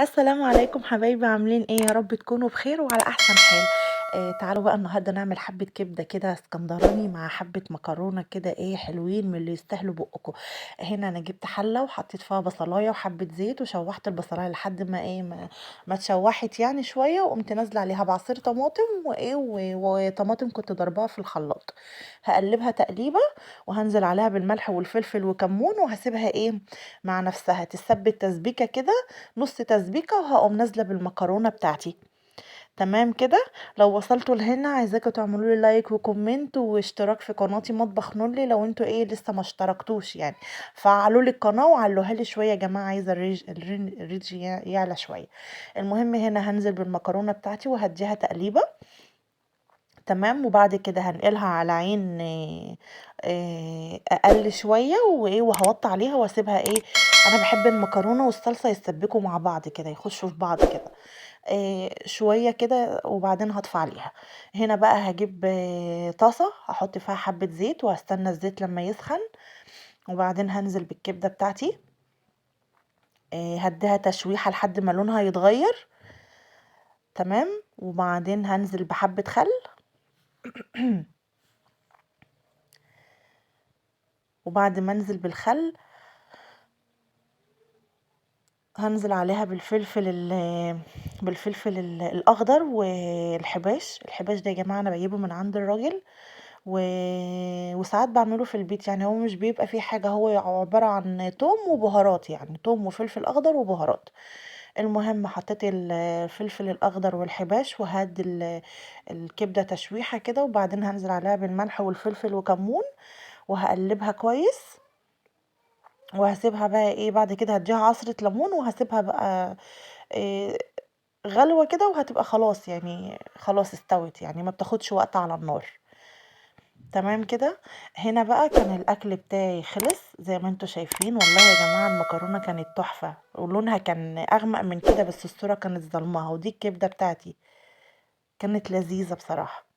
السلام عليكم حبايبي، عاملين ايه؟ يا رب تكونوا بخير وعلى احسن حال. تعالوا بقى النهارده نعمل حبه كبده كده اسكندراني مع حبه مكرونه كده، ايه حلوين من اللي يستاهلوا بقكم. هنا انا جبت حله وحطيت فيها بصلايه وحبه زيت وشوحت البصلايه لحد ما ما اتشوحت يعني شويه، وقمت نازله عليها بعصير طماطم وطماطم كنت ضربها في الخلاط. هقلبها تقليبه، وهنزل عليها بالملح والفلفل وكمون، وهسيبها مع نفسها تتسبك تسبيكه كده، نص تسبيكة، وهقوم نازلة بالمكرونة بتاعتي. تمام كده. لو وصلتوا لهنا عايزاكم تعملوا لي لايك وكومنت واشتراك في قناتي مطبخ نولي لو انتوا لسه ما اشتركتوش يعني. فعلوا لي القناة وعلوها لي شوية يا جماعة، عايزة الريج يعلى شوية. المهم هنا هنزل بالمكرونة بتاعتي وهديها تقليبة. تمام. وبعد كده هنقلها على عين اقل شويه، وهوطي عليها واسيبها انا بحب المكرونه والصلصه يتسبكوا مع بعض كده، يخشوا في بعض كده شويه كده، وبعدين هطفي عليها. هنا بقى هجيب طاسه هحط فيها حبه زيت، وهستنى الزيت لما يسخن، وبعدين هنزل بالكبده بتاعتي. هديها تشويحه لحد ما لونها يتغير. تمام. وبعدين هنزل بحبه خل. وبعد ما انزل بالخل هنزل عليها الاخضر والحباش. الحباش ده يا جماعه انا بجيبه من عند الراجل و... وساعات بعمله في البيت، يعني هو مش بيبقى فيه حاجه، هو عباره عن توم وبهارات، يعني توم وفلفل اخضر وبهارات. المهم حطيت الفلفل الاخضر والحباش، وهدي الكبده تشويحه كده، وبعدين هنزل عليها بالملح والفلفل وكمون، وهقلبها كويس. وهسيبها بقى بعد كده هديها عصرة ليمون، وهسيبها بقى إيه غلوة كده، وهتبقى خلاص، يعني خلاص استوت، يعني ما بتاخدش وقت على النار. تمام كده. هنا بقى كان الاكل بتاعي خلص زي ما انتوا شايفين. والله يا جماعة المكرونة كانت تحفة، ولونها كان اغمق من كده، بس الصورة كانت ظلمها، ودي الكبدة بتاعتي كانت لذيذة بصراحة.